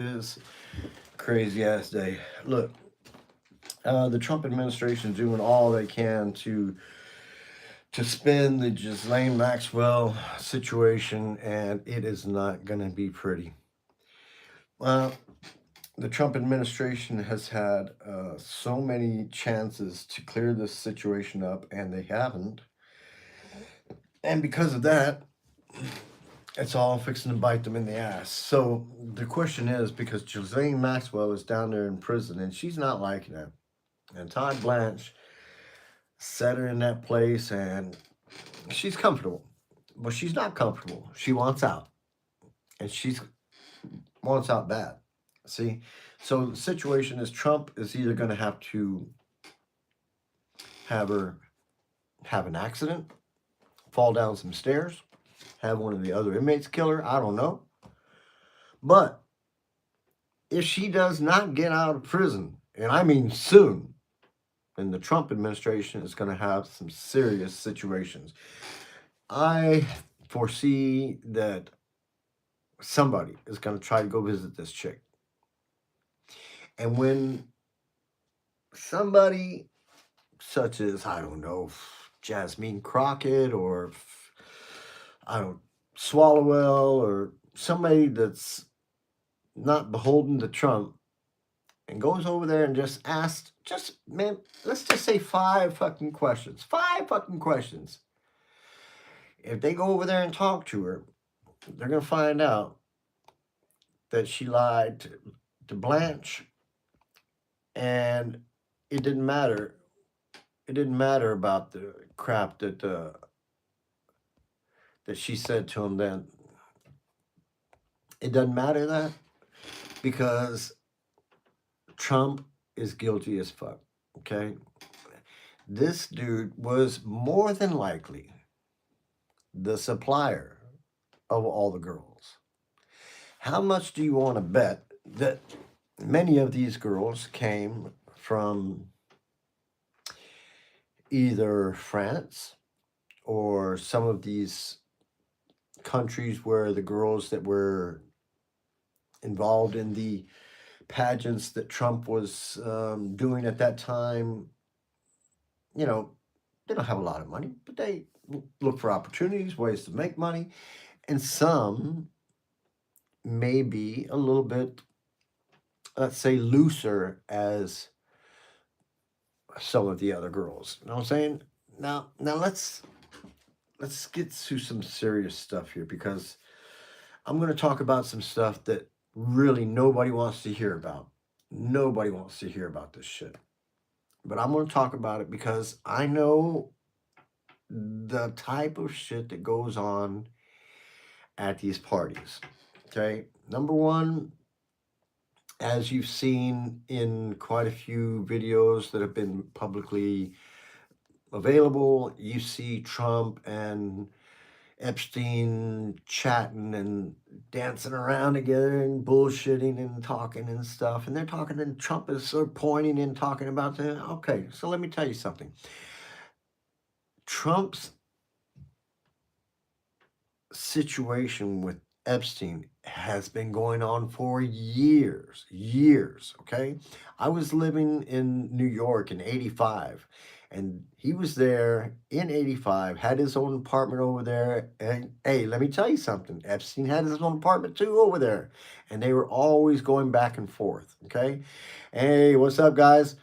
This crazy ass day. Look, the Trump administration is doing all they can to spin the Ghislaine Maxwell situation, and it is not going to be pretty. Well, the Trump administration has had so many chances to clear this situation up, and they haven't. And because of that, it's all fixing to bite them in the ass. So the question is, because Ghislaine Maxwell is down there in prison, and she's not liking it. And Todd Blanche set her in that place, and she's comfortable. But she's not comfortable. She wants out. And she's wants out bad. See? So the situation is Trump is either going to have to have her have an accident, fall down some stairs, have one of the other inmates kill her. I don't know. But if she does not get out of prison, and I mean soon, then the Trump administration is going to have some serious situations. I foresee that somebody is going to try to go visit this chick. And when somebody such as, I don't know, Jasmine Crockett or, I don't, Swallowwell or somebody that's not beholden to Trump and goes over there and just asks, man, let's just say 5 fucking questions. 5 fucking questions. If they go over there and talk to her, they're going to find out that she lied to Blanche, and it didn't matter. It didn't matter about the crap that she said to him then. It doesn't matter that because Trump is guilty as fuck, okay? This dude was more than likely the supplier of all the girls. How much do you want to bet that many of these girls came from either France or some of these countries where the girls that were involved in the pageants that Trump was doing at that time, you know, they don't have a lot of money, but they look for opportunities, ways to make money. And some may be a little bit, let's say, looser as some of the other girls. You know what I'm saying? Now let's get to some serious stuff here because I'm going to talk about some stuff that really nobody wants to hear about. Nobody wants to hear about this shit. But I'm going to talk about it because I know the type of shit that goes on at these parties. Okay? Number one, as you've seen in quite a few videos that have been publicly available, you see Trump and Epstein chatting and dancing around together and bullshitting and talking and stuff. And they're talking, and Trump is sort of pointing and talking about that. Okay, so let me tell you something. Trump's situation with Epstein has been going on for years, okay? I was living in New York in 85, and he was there in 85, had his own apartment over there, and hey, let me tell you something, Epstein had his own apartment too over there, and they were always going back and forth, okay? Hey, what's up, guys?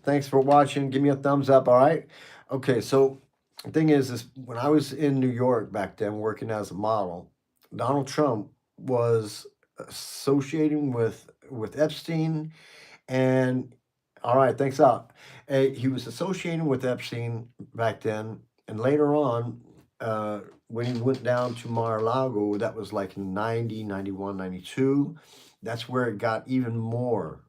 Thanks for watching. Give me a thumbs up, all right? Okay, so the thing is when I was in New York back then working as a model, Donald Trump was associating with Epstein, and all right, thanks out. He was associating with Epstein back then, and later on, when he went down to Mar-a-Lago, that was like in 90, 91, 92. That's where it got even more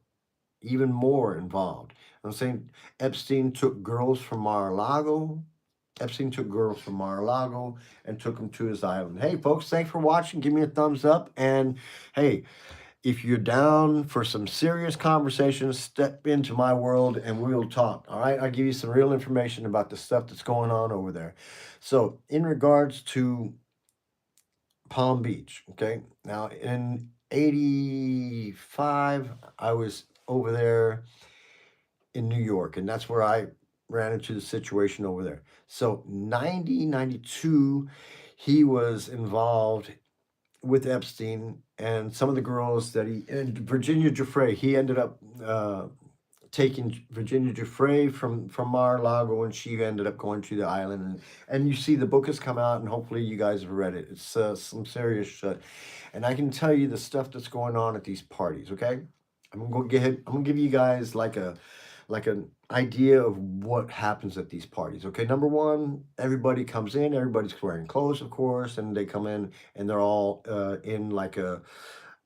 involved. I'm saying Epstein took girls from Mar-a-Lago. Epstein took girls from Mar-a-Lago and took them to his island. Hey, folks, thanks for watching. Give me a thumbs up. And hey, if you're down for some serious conversations, step into my world and we'll talk. All right, I'll give you some real information about the stuff that's going on over there. So, in regards to Palm Beach, okay, now in 85, I was over there in New York, and that's where I ran into the situation over there. So 90, 92, he was involved with Epstein and some of the girls that and Virginia Giuffre, he ended up taking Virginia Giuffre from Mar-a-Lago, and she ended up going to the island. And you see the book has come out, and hopefully you guys have read it. It's some serious shit, and I can tell you the stuff that's going on at these parties. Okay, I'm gonna give you guys like an idea of what happens at these parties. Okay, number one, everybody comes in, everybody's wearing clothes, of course, and they come in and they're all in like a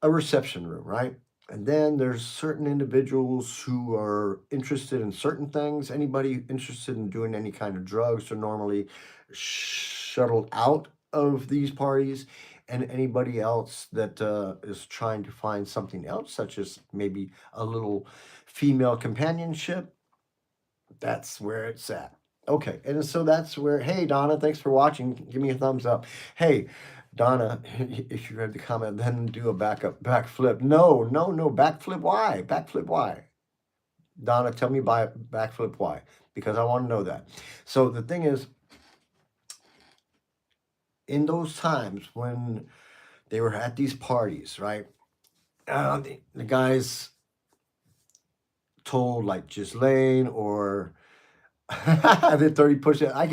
reception room, right? And then there's certain individuals who are interested in certain things. Anybody interested in doing any kind of drugs are normally shuttled out of these parties. And anybody else that is trying to find something else, such as maybe a little female companionship, that's where it's at. Okay, and so that's where, hey, Donna, thanks for watching. Give me a thumbs up. Hey, Donna, if you read the comment, then do a backflip. No, no, no, backflip why? Backflip why? Donna, tell me by backflip why? Because I want to know that. So the thing is, in those times when they were at these parties, right? The guys told like Ghislaine or I did 30 push-ups. I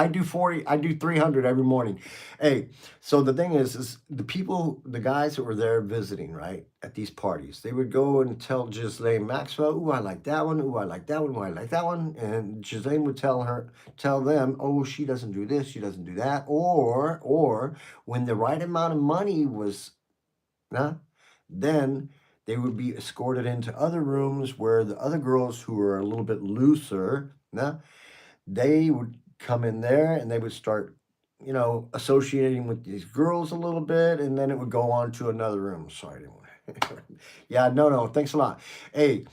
do 40, I do 300 every morning. Hey, so the thing is the guys that were there visiting, right, at these parties, they would go and tell Ghislaine Maxwell, ooh, I like that one, ooh, I like that one, ooh, I like that one. And Ghislaine would tell them, oh, she doesn't do this, she doesn't do that. Or when the right amount of money was, nah, then they would be escorted into other rooms where the other girls who were a little bit looser, nah, they would come in there and they would start, associating with these girls a little bit, and then it would go on to another room. Sorry, I didn't want yeah, no, thanks a lot. Hey,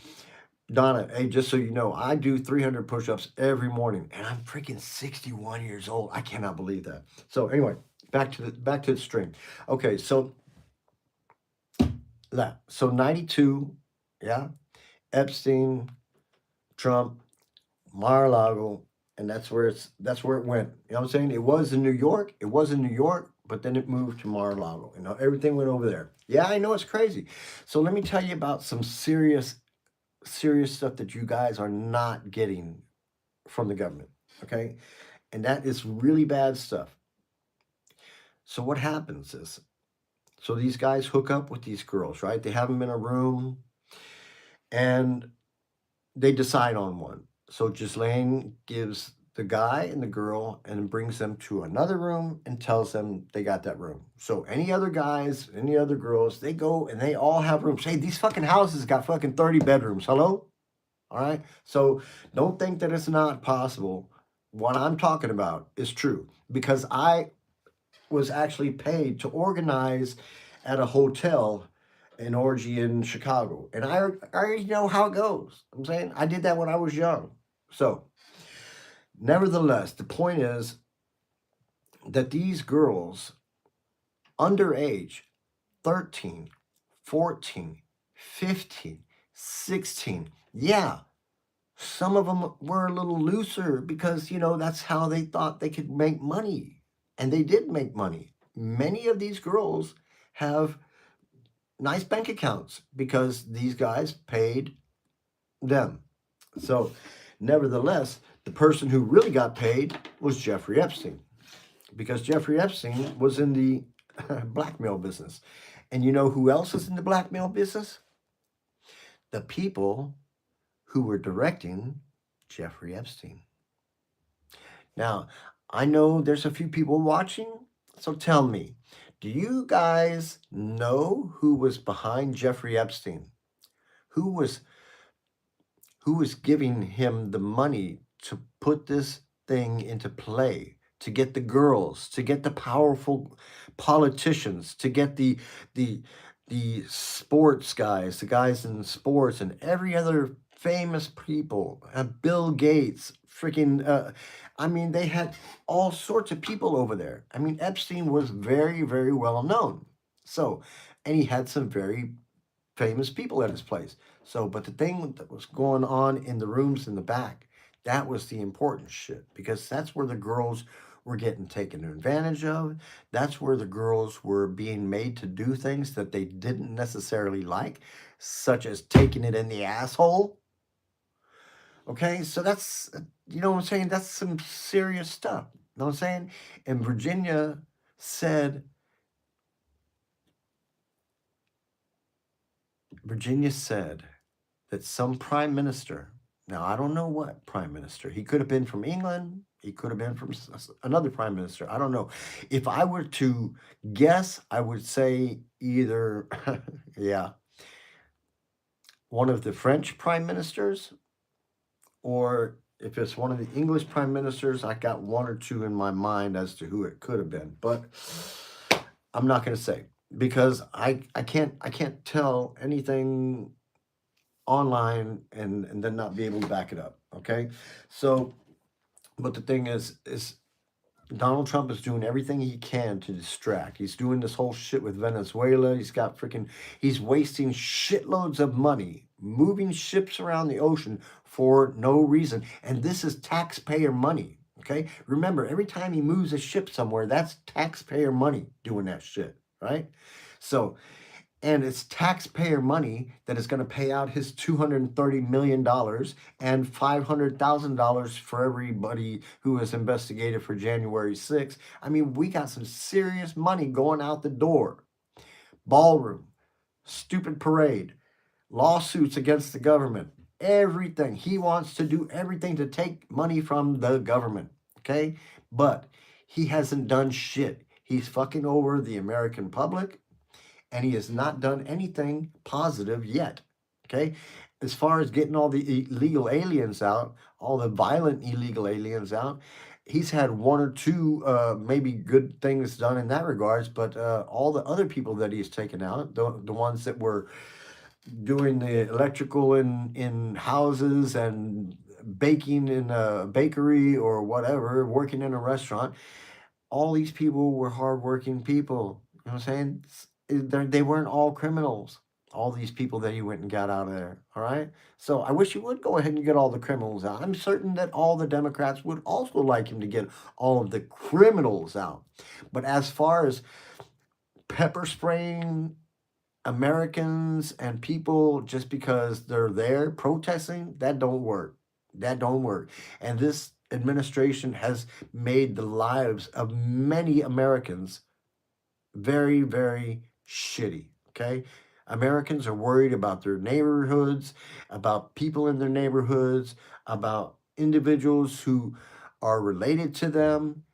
Donna, hey, just so you know, I do 300 push-ups every morning, and I'm freaking 61 years old. I cannot believe that. So anyway, back to the stream. Okay, so 92, yeah, Epstein, Trump, Mar-a-Lago, and that's where it went. You know what I'm saying? It was in New York. It was in New York, but then it moved to Mar-a-Lago. Everything went over there. Yeah, I know it's crazy. So let me tell you about some serious stuff that you guys are not getting from the government. Okay, and that is really bad stuff. So what happens is, so these guys hook up with these girls, right? They have them in a room, and they decide on one. So Ghislaine gives the guy and the girl and brings them to another room and tells them they got that room. So any other guys, any other girls, they go and they all have rooms. Hey, these fucking houses got fucking 30 bedrooms. Hello? All right? So don't think that it's not possible. What I'm talking about is true, because I was actually paid to organize at a hotel an orgy in Chicago. And I already know how it goes. I'm saying I did that when I was young. So, nevertheless, the point is that these girls, underage, 13, 14, 15, 16, yeah, some of them were a little looser because, that's how they thought they could make money. And they did make money. Many of these girls have nice bank accounts because these guys paid them. So, nevertheless, the person who really got paid was Jeffrey Epstein, because Jeffrey Epstein was in the blackmail business. And you know who else is in the blackmail business? The people who were directing Jeffrey Epstein. Now, I know there's a few people watching, so tell me, do you guys know who was behind Jeffrey Epstein? Who was giving him the money to put this thing into play, to get the girls, to get the powerful politicians, to get the sports guys, the guys in sports, and every other famous people, Bill Gates, freaking, I mean, they had all sorts of people over there. I mean, Epstein was very, very well known. So, and he had some very famous people at his place. So, but the thing that was going on in the rooms in the back, that was the important shit because that's where the girls were getting taken advantage of. That's where the girls were being made to do things that they didn't necessarily like, such as taking it in the asshole. Okay, so that's, you know what I'm saying? That's some serious stuff. You know what I'm saying? And said, Virginia said that some prime minister, now I don't know what prime minister, he could have been from England, he could have been from another prime minister, I don't know. If I were to guess, I would say either, yeah, one of the French prime ministers, or if it's one of the English prime ministers, I got one or two in my mind as to who it could have been, but I'm not going to say because I can't tell anything online and then not be able to back it up. Okay, so but the thing is Donald Trump is doing everything he can to distract. He's doing this whole shit with Venezuela. He's wasting shitloads of money moving ships around the ocean for no reason. And this is taxpayer money. Okay, remember, every time he moves a ship somewhere, that's taxpayer money doing that shit, right? So, and it's taxpayer money that is going to pay out his $230 million and $500,000 for everybody who was investigated for January 6th. I mean, we got some serious money going out the door. Ballroom, stupid parade, lawsuits against the government, everything. He wants to do everything to take money from the government, okay? But he hasn't done shit. He's fucking over the American public, and he has not done anything positive yet. Okay, as far as getting all the illegal aliens out, all the violent illegal aliens out, he's had one or two maybe good things done in that regards, but all the other people that he's taken out, the ones that were doing the electrical in houses and baking in a bakery or whatever, working in a restaurant, all these people were hardworking people. You know what I'm saying? They weren't all criminals. All these people that he went and got out of there. All right. So I wish he would go ahead and get all the criminals out. I'm certain that all the Democrats would also like him to get all of the criminals out. But as far as pepper spraying Americans and people just because they're there protesting, that don't work. That don't work. And this administration has made the lives of many Americans very, very shitty. Okay? Americans are worried about their neighborhoods, about people in their neighborhoods, about individuals who are related to them,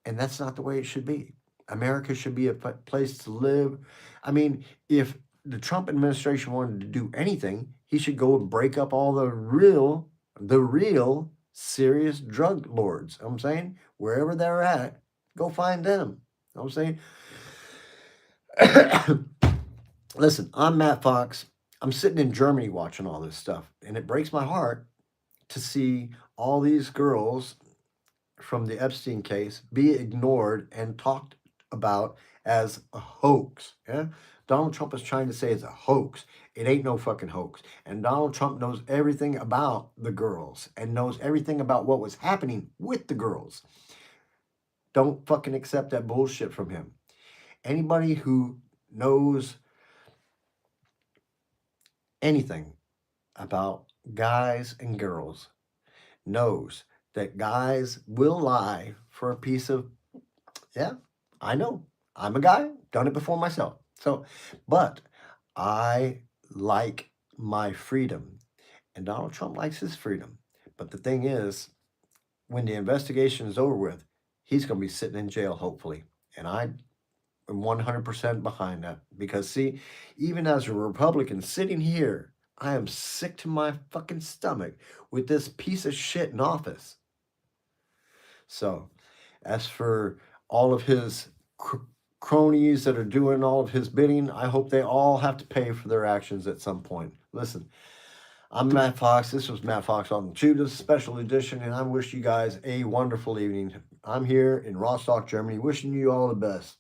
and that's not the way it should be. America should be a place to live. I mean, if the Trump administration wanted to do anything, he should go and break up all the real serious drug lords. You know what I'm saying, wherever they're at, go find them. You know what I'm saying? Listen, I'm Matt Fox. I'm sitting in Germany watching all this stuff, and it breaks my heart to see all these girls from the Epstein case be ignored and talked about as a hoax. Yeah? Donald Trump is trying to say it's a hoax. It ain't no fucking hoax. And Donald Trump knows everything about the girls and knows everything about what was happening with the girls. Don't fucking accept that bullshit from him. Anybody who knows anything about guys and girls knows that guys will lie for a piece of, yeah, I know. I'm a guy, done it before myself. So, but I like my freedom, and Donald Trump likes his freedom. But the thing is, when the investigation is over with, he's going to be sitting in jail, hopefully. And I am 100% behind that because, see, even as a Republican sitting here, I am sick to my fucking stomach with this piece of shit in office. So, as for all of his cronies that are doing all of his bidding, I hope they all have to pay for their actions at some point. Listen, I'm Matt Fox. This was Matt Fox on the Tube. This is a special edition, and I wish you guys a wonderful evening. I'm here in Rostock, Germany, wishing you all the best.